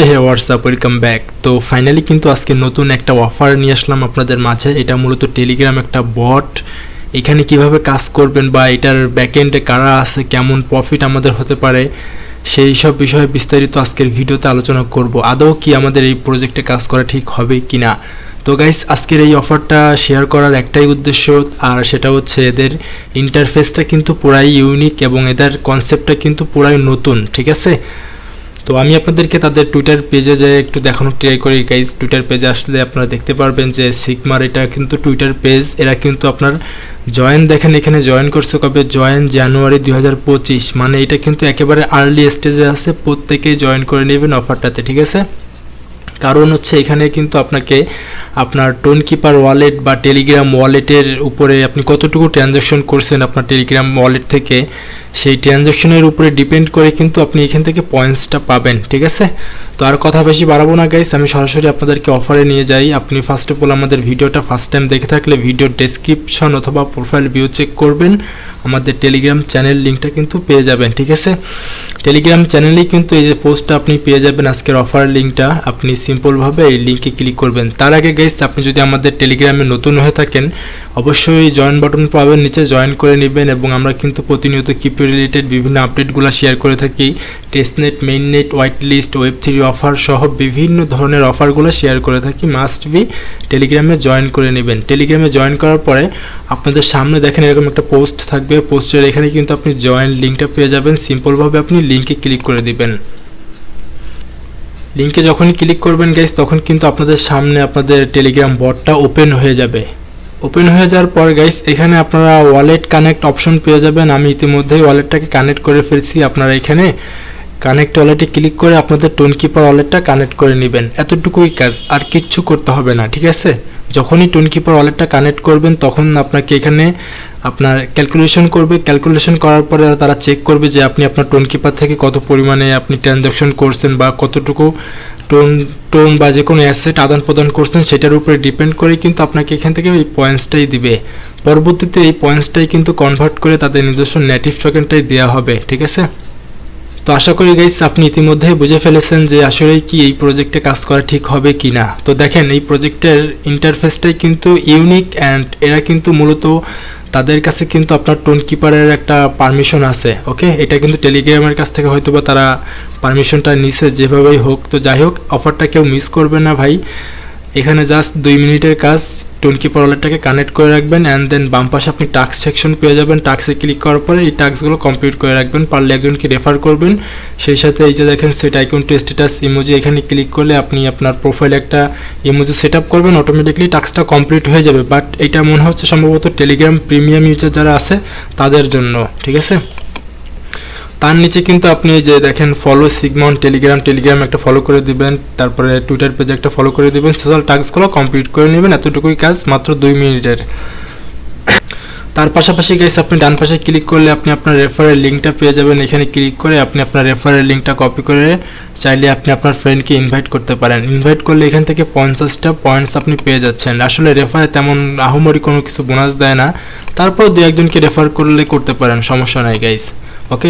হে WhatsApp, welcome back. তো finally কিন্তু আজকে নতুন একটা অফার নিয়ে আসলাম আপনাদের মাঝে। এটা মূলত টেলিগ্রাম একটা বট। এখানে কিভাবে কাজ করবেন বা এটার ব্যাকএন্ডে কারা আছে, কেমন প্রফিট আমাদের হতে পারে, সেই সব বিষয়ে বিস্তারিত আজকের ভিডিওতে আলোচনা করব। আদৌ কি আমাদের এই প্রজেক্টে কাজ করা ঠিক হবে কি না। তো গাইস, আজকের এই অফারটা শেয়ার করার একটাই উদ্দেশ্য, আর সেটা হচ্ছে এদের ইন্টারফেসটা কিন্তু পুরাই ইউনিক এবং এদের কনসেপ্টটা কিন্তু পুরাই নতুন, ঠিক আছে। তো আমি আপনাদেরকে তাদের টুইটার পেজে যে একটু দেখানোর ট্রাই করি গাইজ। টুইটার পেজে আসলে আপনারা দেখতে পারবেন যে সিগমার এটা কিন্তু টুইটার পেজ। এরা কিন্তু আপনার জয়েন দেখেন, এখানে জয়েন করছে কবে, জয়েন জানুয়ারি 2025। মানে এটা কিন্তু একেবারে আর্লি স্টেজে আছে। প্রত্যেকেই জয়েন করে নেবেন অফারটাতে, ঠিক আছে। কারণ হচ্ছে এখানে কিন্তু আপনাকে আপনার টোন কিপার ওয়ালেট বা টেলিগ্রাম ওয়ালেটের উপরে আপনি কতটুকু ট্রানজ্যাকশন করছেন আপনার টেলিগ্রাম ওয়ালেট থেকে, সেই ট্রানজ্যাকশনের উপরে ডিপেন্ড করে কিন্তু আপনি এখান থেকে পয়েন্টসটা পাবেন, ঠিক আছে। তো আর কথা বেশি বাড়াবো না গাইস, আমি সরাসরি আপনাদেরকে অফারে নিয়ে যাই। আপনি ফার্স্ট অফ অল আমাদের ভিডিওটা ফার্স্ট টাইম দেখে থাকলে ভিডিওর ডেসক্রিপশন অথবা প্রোফাইল ভিউ চেক করবেন, আমাদের টেলিগ্রাম চ্যানেল লিঙ্কটা কিন্তু পেয়ে যাবেন, ঠিক আছে। টেলিগ্রাম চ্যানেলেই কিন্তু এই যে পোস্টটা আপনি পেয়ে যাবেন আজকের অফার লিঙ্কটা। আপনি সিম্পলভাবে এই লিঙ্কে ক্লিক করবেন। তার আগে গাইস, আপনি যদি আমাদের টেলিগ্রামে নতুন হয়ে থাকেন অবশ্যই জয়েন বাটন পাবেন, নিচে জয়েন করে নেবেন। এবং আমরা কিন্তু প্রতিনিয়ত ক্রিপ্টো রিলেটেড বিভিন্ন আপডেটগুলো শেয়ার করে থাকি। টেস্টনেট, মেইননেট, হোয়াইট লিস্ট, ওয়েব3 অফার সহ বিভিন্ন ধরনের অফারগুলো শেয়ার করে থাকি। মাস্ট বি টেলিগ্রামে জয়েন করে নেবেন। টেলিগ্রামে জয়েন করার পরে আপনাদের সামনে দেখেন এরকম একটা পোস্ট থাকবে। পোস্টের এখানে কিন্তু আপনি জয়েন লিঙ্কটা পেয়ে যাবেন। সিম্পলভাবে আপনি লিঙ্কে ক্লিক করে দিবেন। লিঙ্কে যখনই ক্লিক করবেন গাইস, তখন কিন্তু আপনাদের সামনে আপনাদের টেলিগ্রাম বটটা ওপেন হয়ে যাবে। ওপেন হয়ে যাওয়ার পর গাইস, এখানে আপনারা ওয়ালেট কানেক্ট অপশন পেয়ে যাবেন। আমি ইতিমধ্যেই ওয়ালেটটাকে কানেক্ট করে ফেলছি। আপনারা এখানে কানেক্ট ওয়ালেটে ক্লিক করে আপনাদের টোন কিপার ওয়ালেটটা কানেক্ট করে নেবেন। এতটুকুই কাজ, আর কিচ্ছু করতে হবে না, ঠিক আছে। যখনই টোন কিপার ওয়ালেটটা কানেক্ট করবেন তখন আপনাকে এখানে আপনার ক্যালকুলেশন করবে। ক্যালকুলেশন করার পরে তারা চেক করবে যে আপনি আপনার টোন কিপার থেকে কত পরিমাণে আপনি ট্রানজ্যাকশন করছেন বা কতটুকু টোন বা যে কোনো অ্যাসেট আদান প্রদান করছেন, সেটার উপরে ডিপেন্ড করে কিন্তু আপনাকে এখান থেকে এই পয়েন্টসটাই দিবে। পরবর্তীতে এই পয়েন্টসটাই কিন্তু কনভার্ট করে তাদের নিজস্ব নেটিভ টোকেনটাই দেওয়া হবে, ঠিক আছে। তো আশা করি গাইস আপনি ইতিমধ্যে বুঝে ফেলেছেন যে আসলে কি এই প্রজেক্টে কাজ করা ঠিক হবে কি না। তো দেখেন এই প্রজেক্টের ইন্টারফেসটাই কিন্তু ইউনিক, অ্যান্ড এরা কিন্তু মূলত তাদের কাছে কিন্তু আপনার টোন কিপারের একটা পারমিশন আছে, ওকে। এটা কিন্তু টেলিগ্রামের কাছ থেকে হয়তো বা তারা পারমিশনটা নিছে, যেভাবেই হোক। তো যাই হোক, অফারটা কেউ মিস করবে না ভাই। এখানে জাস্ট 2 মিনিটের কাজ। টোন কিপার ওয়ালেটটাকে কানেক্ট করে রাখবেন, অ্যান্ড দেন বাম পাশে আপনি টাস্ক সেকশন পেয়ে যাবেন। টাস্কে ক্লিক করার পরে এই টাস্কগুলো কমপ্লিট করে রাখবেন, পারলে একজনকে রেফার করবেন। সেই সাথে এই যে দেখেন set icon to status emoji, এখানে ক্লিক করলে আপনি আপনার প্রোফাইলে একটা ইমোজি সেট আপ করবেন, অটোমেটিকলি টাস্কটা কমপ্লিট হয়ে যাবে। বাট এটা মনে হচ্ছে সম্ভবত টেলিগ্রাম প্রিমিয়াম ইউজার যারা আছে তাদের জন্য, ঠিক আছে। তার নিচে কিন্তু আপনি যে দেখেন ফলো সিগমন টেলিগ্রাম একটা ফলো করে দিবেন, তারপরে টুইটার পেজে একটা ফলো করে দিবেন। সোশ্যাল টাস্কগুলো কমপ্লিট করে নেবেন। এতটুকুই কাজ, মাত্র 2 মিনিটের। তার পাশাপাশি গাইস আপনি ডান পাশে ক্লিক করলে আপনি আপনার রেফারেল লিঙ্কটা পেয়ে যাবেন। এখানে ক্লিক করে আপনি আপনার রেফারেল লিঙ্কটা কপি করে চাইলে আপনি আপনার ফ্রেন্ডকে ইনভাইট করতে পারেন। ইনভাইট করলে এখান থেকে 50টা পয়েন্টস আপনি পেয়ে যাচ্ছেন। আসলে রেফারে তেমন আহামরি কোনো কিছু বোনাস দেয় না, তারপর 2-1জনকে রেফার করলে করতে পারেন, সমস্যা নাই গাইস, ওকে।